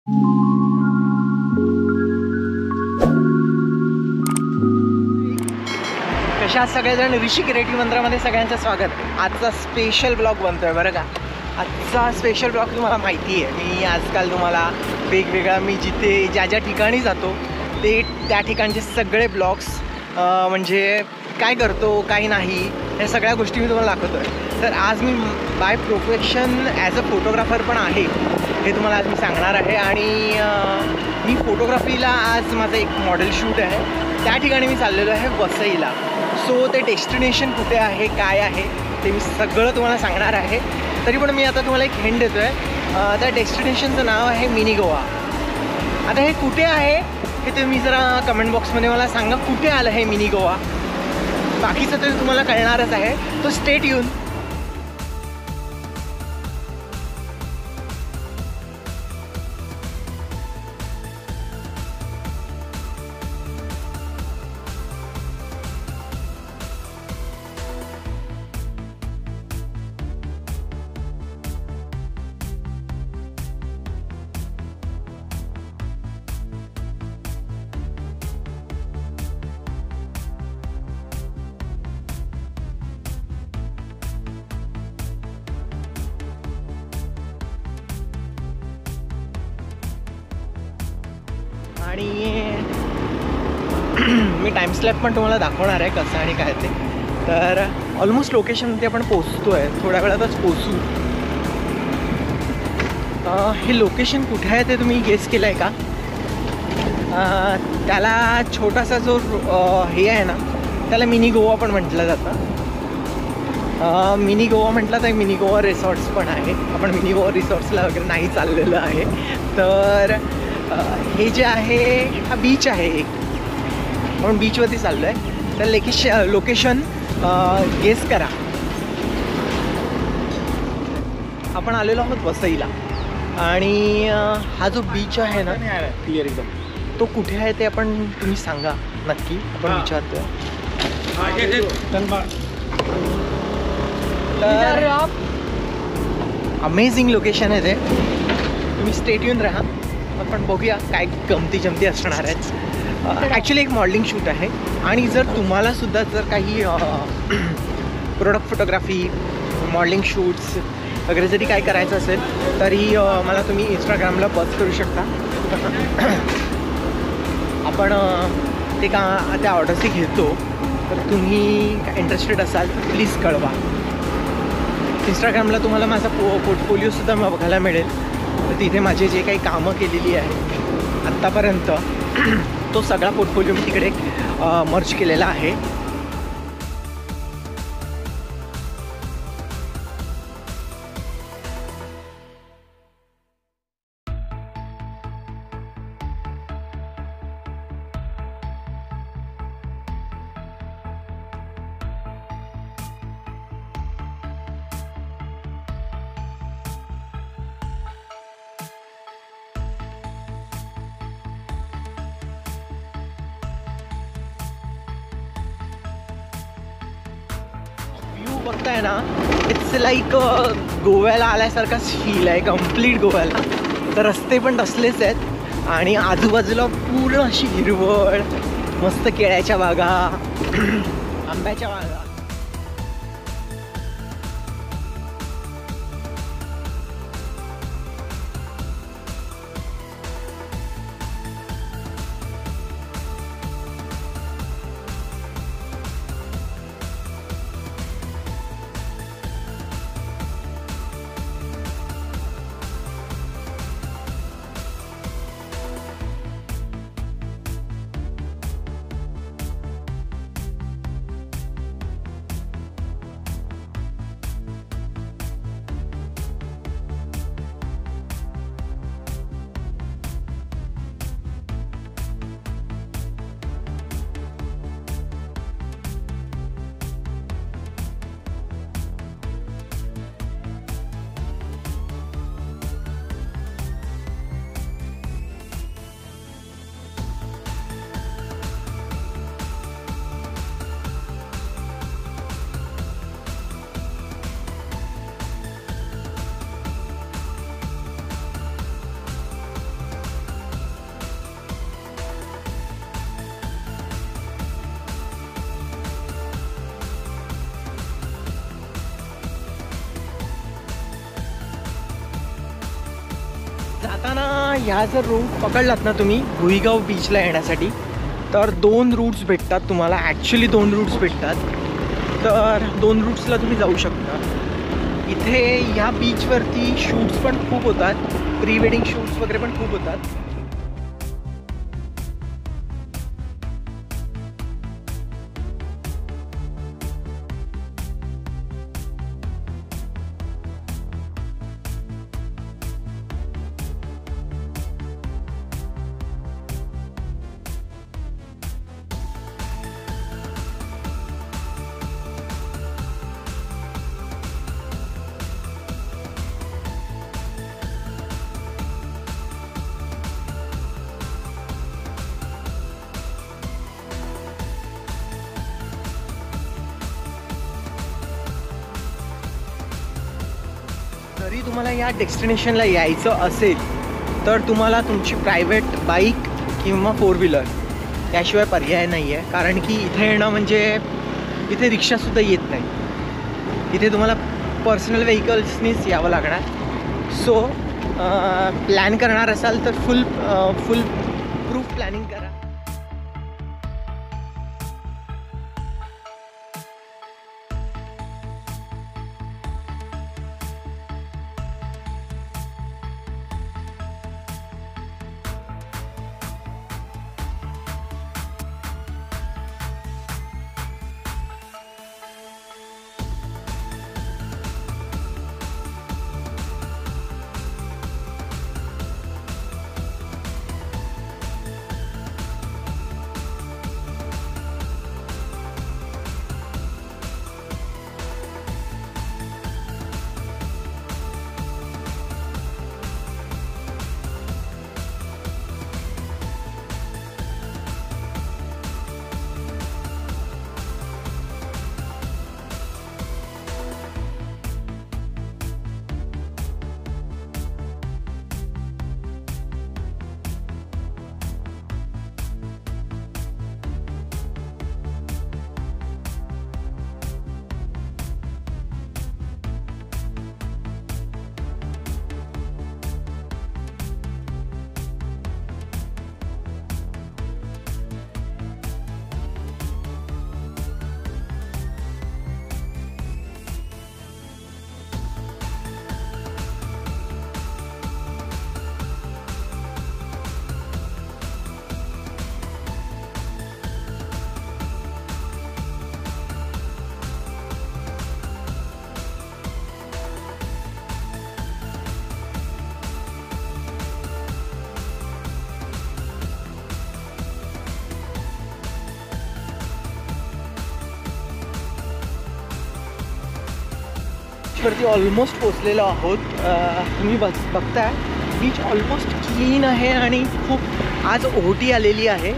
कशा सगळेजण ऋषी क्रिएटिव्ह मंत्रामध्ये सगळ्यांचं स्वागत. आजचा स्पेशल ब्लॉग बनतोय बरं का. आजचा स्पेशल ब्लॉग तुम्हाला माहिती आहे, मी आजकाल तुम्हाला वेगवेगळ्या मी जिथे ज्या ज्या ठिकाणी जातो ते त्या ठिकाणचे सगळे ब्लॉग्स म्हणजे काय करतो काय नाही या सगळ्या गोष्टी मी तुम्हाला दाखवतो आहे. तर आज मी by profession as a photographer पण आहे हे तुम्हाला आज मी सांगणार आहे. आणि मी फोटोग्राफीला आज माझं एक मॉडेल शूट आहे, त्या ठिकाणी मी चाललेलो आहे वसईला. सो ते डेस्टिनेशन कुठे आहे काय आहे ते मी सगळं तुम्हाला सांगणार आहे. तरी पण मी आता तुम्हाला एक हिंट देतो आहे. त्या डेस्टिनेशनचं नाव आहे मिनी गोवा. आता हे कुठे आहे हे तुम्ही जरा कमेंट बॉक्समध्ये मला सांगा, कुठे आलं हे मिनी गोवा. बाकीचं तरी तुम्हाला कळणारच आहे, तो स्टे ट्यून. आणि मी टाइम स्लॅप पण तुम्हाला दाखवणार आहे कसं आणि काय ते. तर ऑलमोस्ट लोकेशनमध्ये आपण पोचतो आहे, थोड्या वेळातच पोचू. हे लोकेशन कुठे आहे ते तुम्ही गेस केलं आहे का? त्याला छोटासा जो हे आहे ना त्याला मिनी गोवा पण म्हटलं जातं. मिनी गोवा म्हटलं तर मिनी गोवा रिसॉर्ट्स पण आहे. आपण मिनी गोवा रिसॉर्ट्सला वगैरे नाही चाललेलं आहे. तर हे जे आहे हा बीच आहे एक, म्हणून बीचवरती चाललो आहे. तर लोकेशन गेस करा. आपण आलेलो आहोत वसईला आणि हा जो बीच आहे ना क्लिअर एकदम, तो कुठे आहे ते आपण तुम्ही सांगा नक्की. आपण विचारतोय. तर अमेझिंग लोकेशन आहे ते, तुम्ही स्टे ट्यून राहा. आपण बघूया काय गमती जमती असणार आहेत. ॲक्च्युली एक मॉडेलिंग शूट आहे आणि जर तुम्हाला सुद्धा जर काही प्रोडक्ट फोटोग्राफी मॉडेलिंग शूट्स वगैरे जरी काय करायचं असेल तरी मला तुम्ही इंस्टाग्रामला बस करू शकता. आपण ते त्या ऑर्डर्सही घेतो. तर तुम्ही इंटरेस्टेड असाल तर प्लीज कळवा. इंस्टाग्रामला तुम्हाला माझा पोर्टफोलिओसुद्धा बघायला मिळेल. तर तिथे माझे जे काही कामं केलेली आहे आत्तापर्यंत तो सगळा पोर्टफोलिओ मी तिकडे मर्ज केलेला आहे. बघताय ना, इट्स लाईक गोव्याला आल्यासारखाच फील आहे, कम्प्लीट गोव्याला. तर रस्ते पण तसलेच आहेत आणि आजूबाजूला पूर्ण अशी हिरवळ, मस्त केळ्याच्या बागा, आंब्याच्या बागा. आता ना ह्या जर रूट पकडलात ना तुम्ही भुईगाव बीचला येण्यासाठी, तर 2 रूट्स भेटतात तुम्हाला. ॲक्च्युली 2 रूट्स भेटतात. तर 2 रूट्सला तुम्ही जाऊ शकता. इथे ह्या बीचवरती शूट्स पण खूप होतात, प्री वेडिंग शूट्स वगैरे पण खूप होतात. जरी तुम्हाला या डेस्टिनेशनला यायचं असेल तर तुम्हाला तुमची प्रायव्हेट बाईक किंवा 4 व्हीलर त्याशिवाय पर्याय नाही आहे. कारण की इथे येणं म्हणजे इथे रिक्षासुद्धा येत नाही. इथे तुम्हाला पर्सनल व्हेकल्सनीच यावं लागणार. सो प्लॅन करणार असाल तर फुल प्रूफ प्लॅनिंग करा. बीचवरती ऑलमोस्ट पोचलेलो आहोत. तुम्ही बघताय बीच ऑलमोस्ट क्लीन आहे आणि खूप आज ओहोटी आलेली आहे.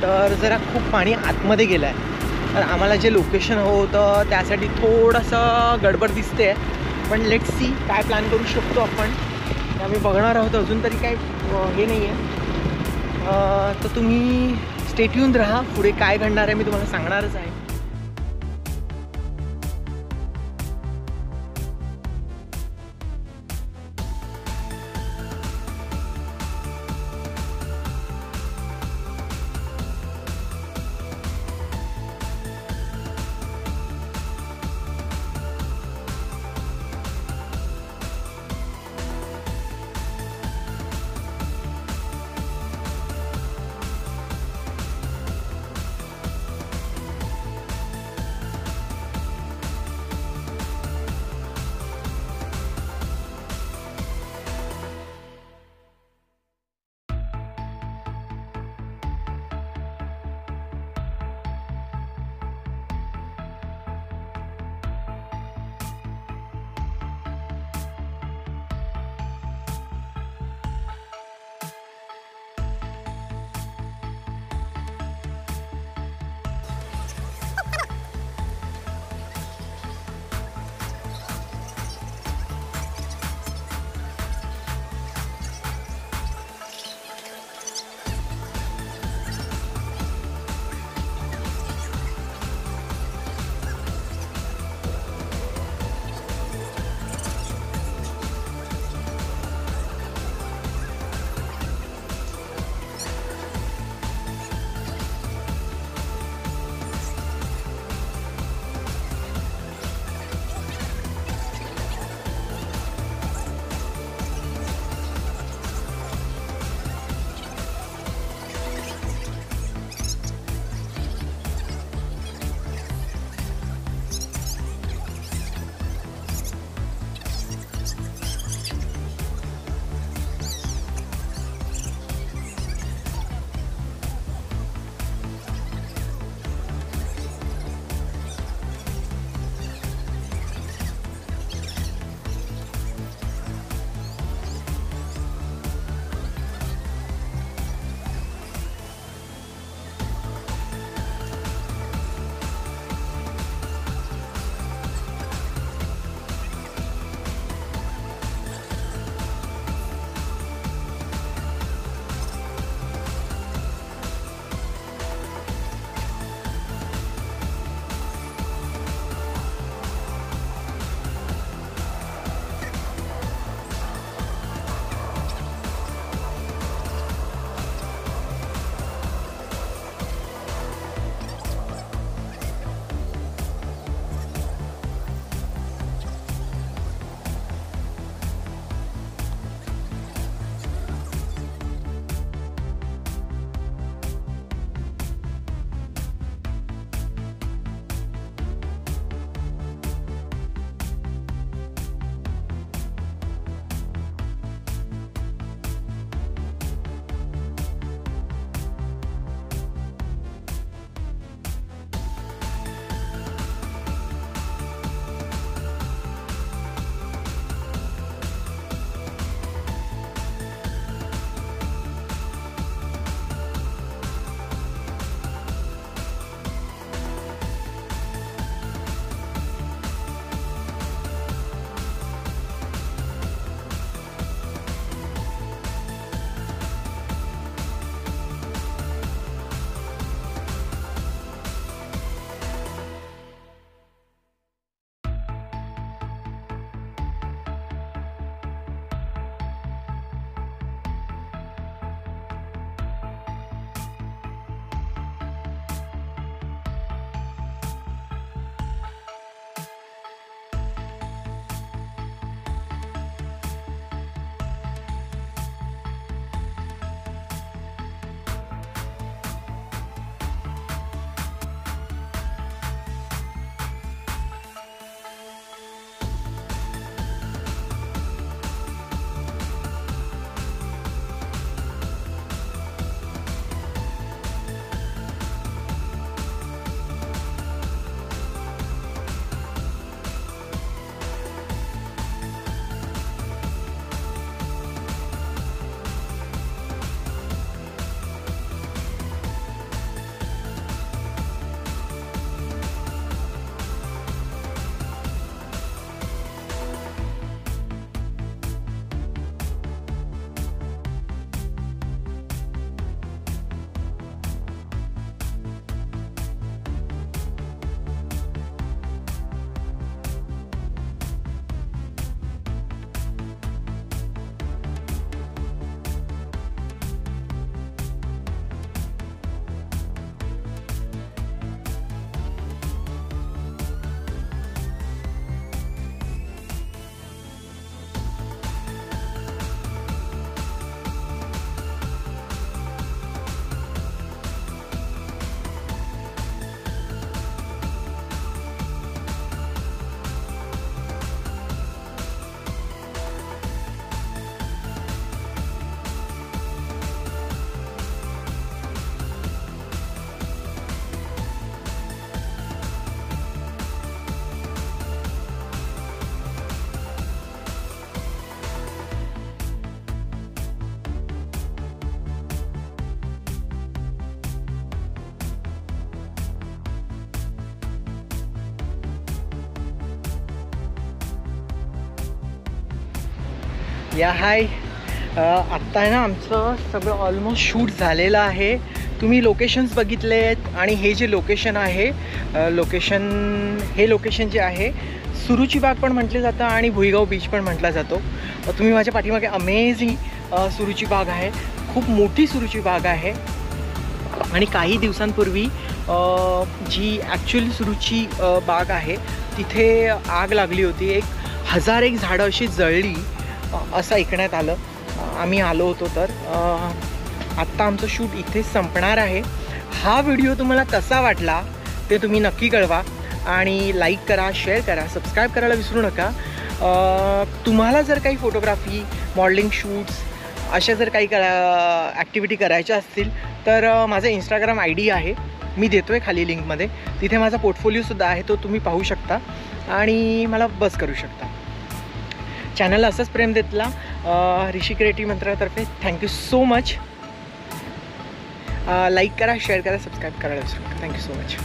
तर जरा खूप पाणी आतमध्ये गेलं आहे. तर आम्हाला जे लोकेशन हवं होतं त्यासाठी थोडंसं गडबड दिसते आहे. पण लेट्स सी काय प्लॅन करू शकतो आपण, आम्ही बघणार आहोत. अजून तरी काय हे नाही आहे. तर तुम्ही स्टे ट्यून्ड राहा. पुढे काय घडणार आहे मी तुम्हाला सांगणारच आहे. या हाय. आत्ता आहे ना आमचं सगळं ऑलमोस्ट शूट झालेलं आहे. तुम्ही लोकेशन्स बघितले आहेत आणि हे जे लोकेशन आहे हे लोकेशन जे आहे सुरुची बाग पण म्हटलं जातं आणि भुईगाव बीच पण म्हटला जातो. तुम्ही माझ्या पाठीमागे अमेझिंग सुरुची बाग आहे. खूप मोठी सुरुची बाग आहे आणि काही दिवसांपूर्वी जी ॲक्च्युअली सुरुची बाग आहे तिथे आग लागली होती. 1001 झाडं अशी जळली असं ऐकण्यात आलं. आम्ही आलो होतो. तर आत्ता आमचं शूट इथेच संपणार आहे. हा व्हिडिओ तुम्हाला कसा वाटला ते तुम्ही नक्की कळवा आणि लाईक करा, शेअर करा, सबस्क्राईब करायला विसरू नका. तुम्हाला जर काही फोटोग्राफी, मॉडेलिंग शूट्स अशा जर काही ॲक्टिव्हिटी करायच्या असतील तर माझा इंस्टाग्राम ID आहे, मी देतो आहे खाली लिंकमध्ये. तिथे माझा पोर्टफोलिओसुद्धा आहे, तो तुम्ही पाहू शकता आणि मला बस करू शकता. चॅनलला असंच प्रेम देतला ऋषी क्रिएटिव्ह मंत्रातर्फे. Thank you so much. लाईक करा, शेअर करा, सबस्क्राईब करायला विसरू नका. Thank you so much.